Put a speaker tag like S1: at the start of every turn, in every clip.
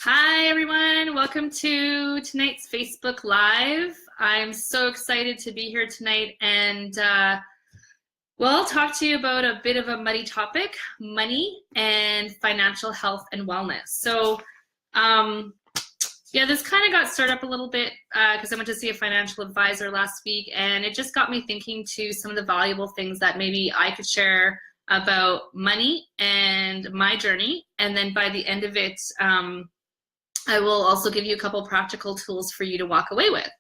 S1: Hi, everyone. Welcome to tonight's Facebook Live. I'm so excited to be here tonight and we'll talk to you about a bit of a muddy topic, money and financial health and wellness. So yeah, this kind of got stirred up a little bit because I went to see a financial advisor last week, and it just got me thinking to some of the valuable things that maybe I could share about money and my journey. And then by the end of it, I will also give you a couple practical tools for you to walk away with.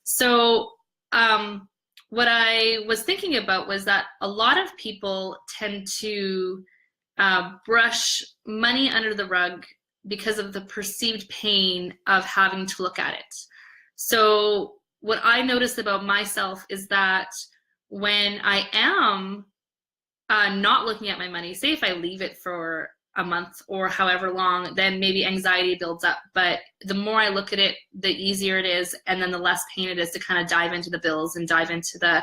S1: So what I was thinking about was that a lot of people tend to brush money under the rug because of the perceived pain of having to look at it. So what I noticed about myself is that when I am not looking at my money, say if I leave it for a month or however long, then maybe anxiety builds up. But the more I look at it, the easier it is, and then the less pain it is to kind of dive into the bills and dive into the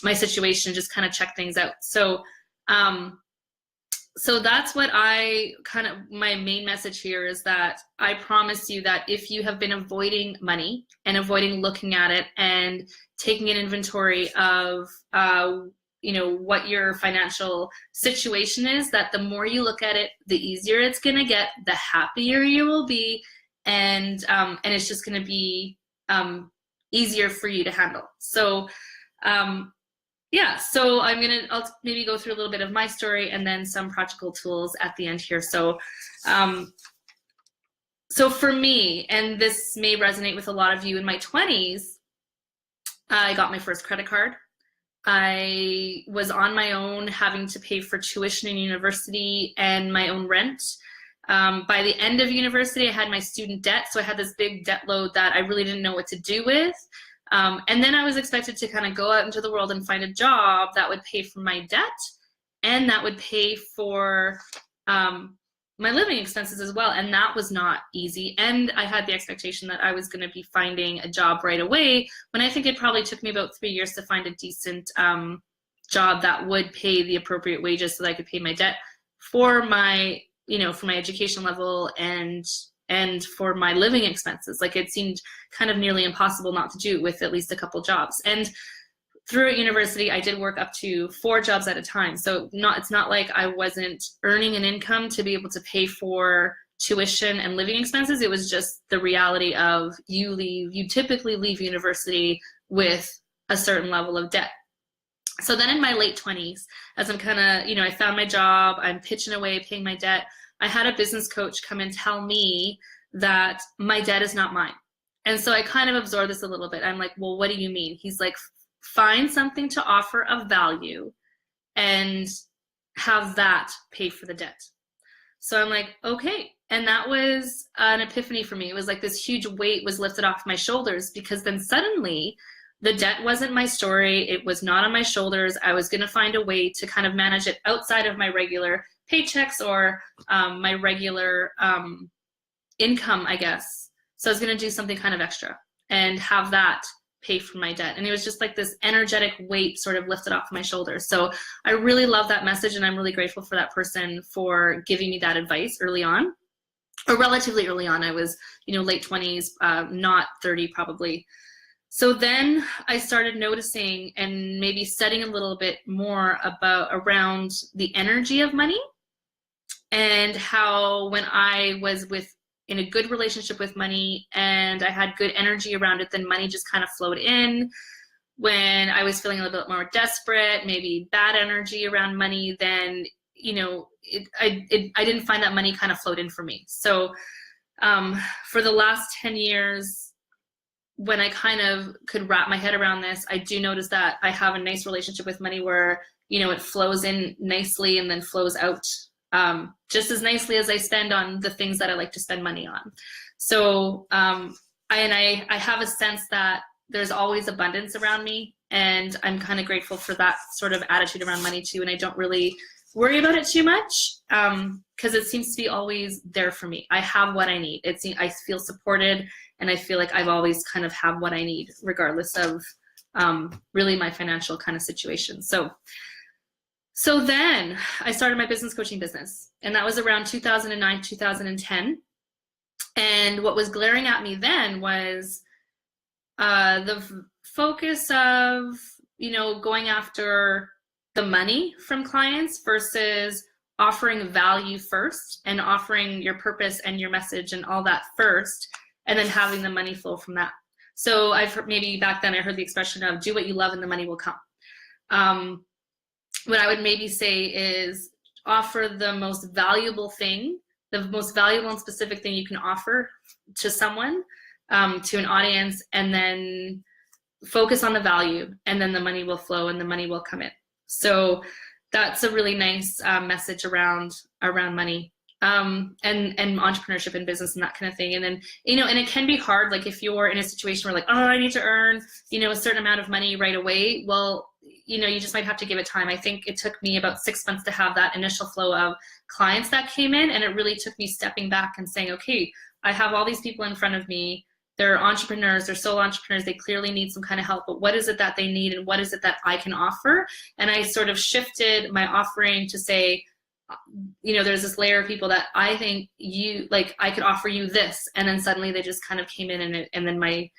S1: my situation, just kind of check things out. So so that's what my main message here is that I promise you that if you have been avoiding money and avoiding looking at it and taking an inventory of what your financial situation is, that the more you look at it, the easier it's going to get, the happier you will be, and it's just going to be easier for you to handle. So yeah, so I'll maybe go through a little bit of my story and then some practical tools at the end here. So so for me, and this may resonate with a lot of you, in my 20s, I got my first credit card. I was on my own, having to pay for tuition in university and my own rent. By the end of university, I had my student debt, so I had this big debt load that I really didn't know what to do with. And then I was expected to kind of go out into the world and find a job that would pay for my debt and that would pay for my living expenses as well. And that was not easy. And I had the expectation that I was going to be finding a job right away, when I think it probably took me about 3 years to find a decent job that would pay the appropriate wages so that I could pay my debt for my, for my education level and for my living expenses. Like, it seemed kind of nearly impossible not to do with at least a couple jobs. And throughout university, I did work up to 4 jobs at a time. So it's not like I wasn't earning an income to be able to pay for tuition and living expenses. It was just the reality of you typically leave university with a certain level of debt. So then in my late 20s, as I'm kind of, I found my job, I'm pitching away, paying my debt, I had a business coach come and tell me that my debt is not mine. And so I kind of absorbed this a little bit. I'm like, well, what do you mean? He's like, find something to offer of value and have that pay for the debt. So I'm like, okay. And that was an epiphany for me. It was like this huge weight was lifted off my shoulders, because then suddenly the debt wasn't my story. It was not on my shoulders. I was going to find a way to kind of manage it outside of my regular paychecks or my regular income, I guess. So I was going to do something kind of extra and have that pay for my debt. And it was just like this energetic weight sort of lifted off my shoulders. So I really love that message, and I'm really grateful for that person for giving me that advice early on, or relatively early on. I was, late 20s, not 30 probably. So then I started noticing and maybe studying a little bit more around the energy of money, and how when I was in a good relationship with money and I had good energy around it, then money just kind of flowed in. When I was feeling a little bit more desperate, maybe bad energy around money, then I didn't find that money kind of flowed in for me. So for the last 10 years, when I kind of could wrap my head around this, I do notice that I have a nice relationship with money where, it flows in nicely and then flows out just as nicely as I spend on the things that I like to spend money on. So I have a sense that there's always abundance around me, and I'm kind of grateful for that sort of attitude around money too. And I don't really worry about it too much because it seems to be always there for me. I have what I need. I feel supported, and I feel like I've always kind of have what I need, regardless of really my financial kind of situation. So then I started my business coaching business, and that was around 2009, 2010. And what was glaring at me then was the focus of, going after the money from clients versus offering value first and offering your purpose and your message and all that first, and then having the money flow from that. So I've heard, maybe back then I heard the expression of do what you love and the money will come. What I would maybe say is offer the most valuable thing, the most valuable and specific thing you can offer to someone, to an audience, and then focus on the value, and then the money will flow and the money will come in. So that's a really nice message around money, and entrepreneurship and business and that kind of thing. And then, and it can be hard, like if you're in a situation where like, oh, I need to earn, a certain amount of money right away. Well, you just might have to give it time. I think it took me about 6 months to have that initial flow of clients that came in, and it really took me stepping back and saying, okay, I have all these people in front of me. They're entrepreneurs, they're solo entrepreneurs, they clearly need some kind of help, but what is it that they need and what is it that I can offer? And I sort of shifted my offering to say, there's this layer of people that I think I could offer you this. And then suddenly they just kind of came in, and then my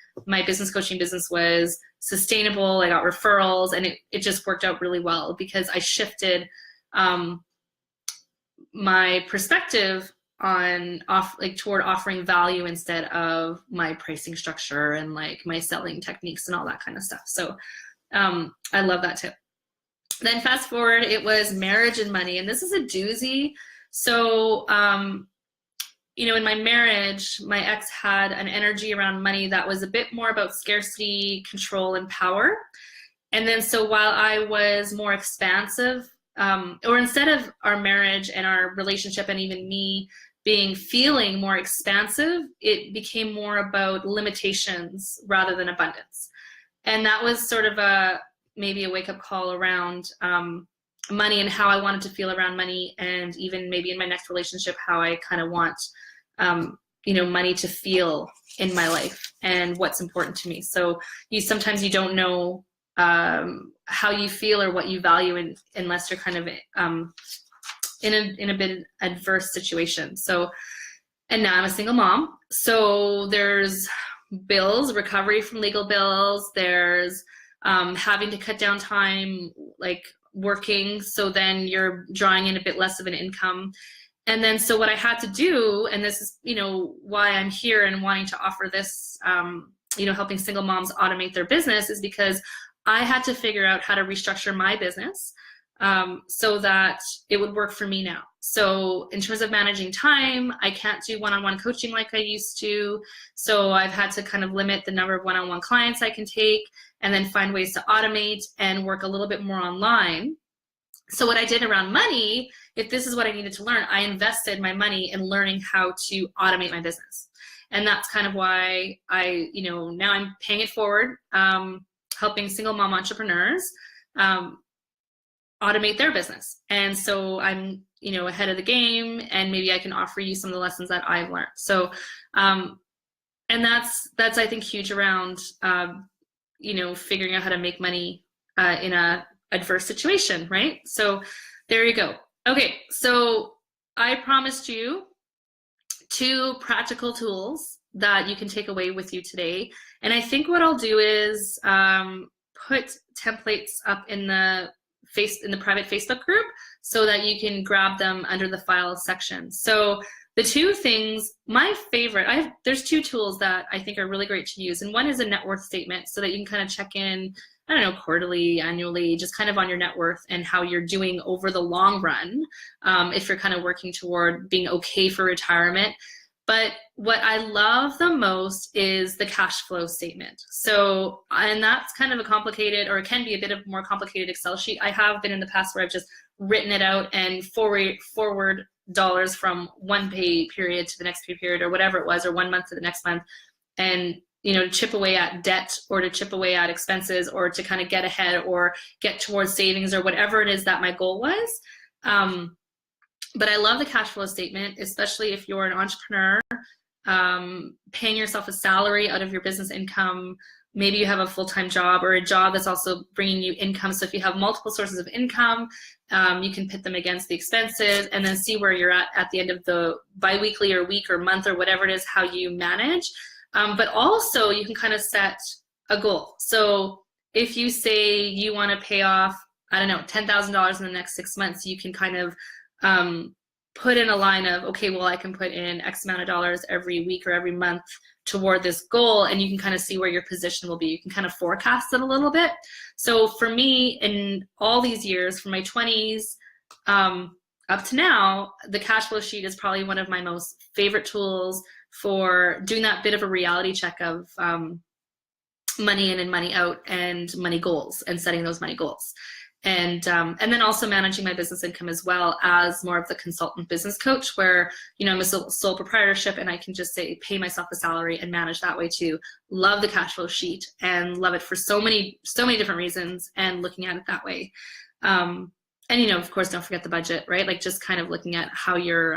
S1: business coaching business was sustainable. I got referrals, and it just worked out really well because I shifted my perspective toward offering value instead of my pricing structure and like my selling techniques and all that kind of stuff. So I love that tip. Then fast forward, it was marriage and money, and this is a doozy. So in my marriage, my ex had an energy around money that was a bit more about scarcity, control, and power. And then so while I was more expansive, or instead of our marriage and our relationship and even me feeling more expansive, it became more about limitations rather than abundance. And that was sort of maybe a wake-up call around money and how I wanted to feel around money, and even maybe in my next relationship, how I kind of want money to feel in my life and what's important to me. So sometimes you don't know how you feel or what you value unless you're kind of in a bit adverse situation. So, and now I'm a single mom. So there's bills, recovery from legal bills. There's having to cut down time, like working. So then you're drawing in a bit less of an income. And then, so what I had to do, and this is, why I'm here and wanting to offer this, helping single moms automate their business, is because I had to figure out how to restructure my business so that it would work for me now. So in terms of managing time, I can't do one-on-one coaching like I used to. So I've had to kind of limit the number of one-on-one clients I can take, and then find ways to automate and work a little bit more online. So what I did around money, if this is what I needed to learn, I invested my money in learning how to automate my business. And that's kind of why I, now I'm paying it forward, helping single mom entrepreneurs automate their business. And so I'm, ahead of the game, and maybe I can offer you some of the lessons that I've learned. So, and that's I think huge around, figuring out how to make money in a adverse situation, right? So there you go. Okay, so I promised you 2 practical tools that you can take away with you today. And I think what I'll do is put templates up in the private Facebook group so that you can grab them under the files section. So the 2 things, my favorite, there's 2 tools that I think are really great to use. And one is a net worth statement, so that you can kind of check in, I don't know, quarterly, annually, just kind of on your net worth and how you're doing over the long run, if you're kind of working toward being okay for retirement. But what I love the most is the cash flow statement. So, and that's kind of a complicated, or it can be a bit of a more complicated Excel sheet. I have been in the past where I've just written it out and forward dollars from one pay period to the next pay period, or whatever it was, or 1 month to the next month, and to chip away at debt, or to chip away at expenses, or to kind of get ahead or get towards savings, or whatever it is that my goal was. But I love the cash flow statement, especially if you're an entrepreneur, paying yourself a salary out of your business income, maybe you have a full-time job or a job that's also bringing you income. So if you have multiple sources of income, you can pit them against the expenses and then see where you're at the end of the biweekly or week or month or whatever it is, how you manage. But also you can kind of set a goal. So if you say you want to pay off, I don't know, $10,000 in the next 6 months, you can kind of put in a line of, okay, well, I can put in X amount of dollars every week or every month toward this goal, and you can kind of see where your position will be. You can kind of forecast it a little bit. So for me, in all these years, from my 20s up to now, the cash flow sheet is probably one of my most favorite tools for doing that bit of a reality check of money in and money out and money goals and setting those money goals. And then also managing my business income as well as more of the consultant business coach, where, you know, I'm a sole proprietorship and I can just say, pay myself a salary and manage that way too. Love the cash flow sheet and love it for so many different reasons, and looking at it that way. And, you know, of course, don't forget the budget, right? Like just kind of looking at how you're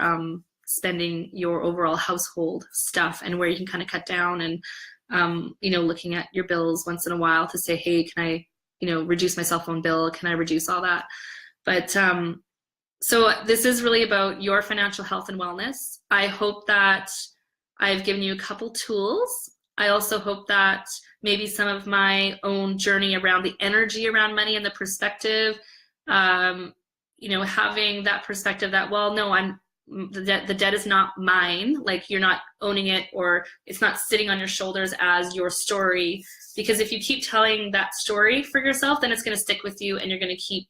S1: spending your overall household stuff and where you can kind of cut down, and, you know, looking at your bills once in a while to say, hey, can I, you know, reduce my cell phone bill? Can I reduce all that? But so this is really about your financial health and wellness. I hope that I've given you a couple tools. I also hope that maybe some of my own journey around the energy around money and the perspective, you know, having that perspective that, well, no, the debt is not mine. Like, you're not owning it, or it's not sitting on your shoulders as your story. Because if you keep telling that story for yourself, then it's going to stick with you, and you're going to keep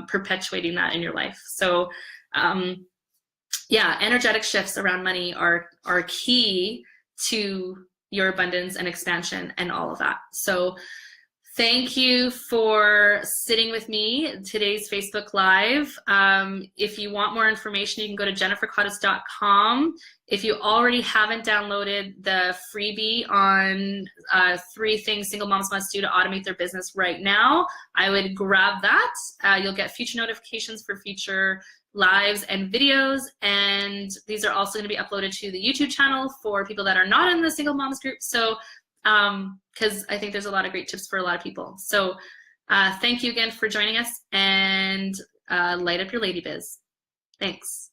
S1: perpetuating that in your life. So yeah, energetic shifts around money are key to your abundance and expansion and all of that. So thank you for sitting with me today's Facebook Live. If you want more information, you can go to jennifercottis.com. If you already haven't downloaded the freebie on 3 things single moms must do to automate their business right now, I would grab that. You'll get future notifications for future lives and videos, and these are also going to be uploaded to the YouTube channel for people that are not in the single moms group. So because I think there's a lot of great tips for a lot of people. So thank you again for joining us, and light up your lady biz. Thanks.